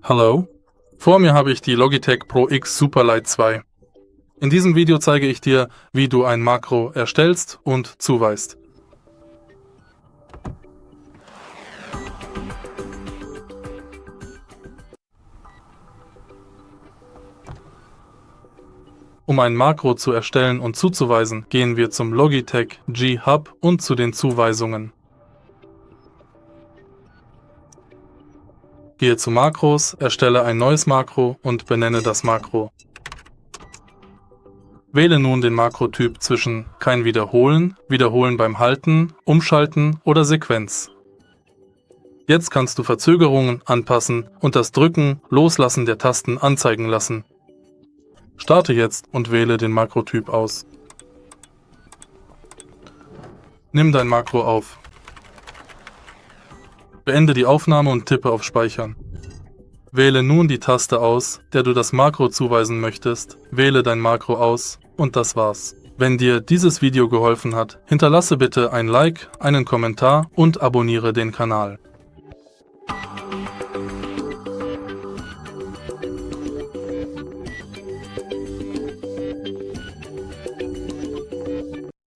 Hallo, vor mir habe ich die Logitech Pro X Superlight 2. In diesem Video zeige ich dir, wie du ein Makro erstellst und zuweist. Um ein Makro zu erstellen und zuzuweisen, gehen wir zum Logitech G Hub und zu den Zuweisungen. Gehe zu Makros, erstelle ein neues Makro und benenne das Makro. Wähle nun den Makrotyp zwischen kein Wiederholen, Wiederholen beim Halten, Umschalten oder Sequenz. Jetzt kannst du Verzögerungen anpassen und das Drücken, Loslassen der Tasten anzeigen lassen. Starte jetzt und wähle den Makrotyp aus. Nimm dein Makro auf. Beende die Aufnahme und tippe auf Speichern. Wähle nun die Taste aus, der du das Makro zuweisen möchtest, wähle dein Makro aus und das war's. Wenn dir dieses Video geholfen hat, hinterlasse bitte ein Like, einen Kommentar und abonniere den Kanal.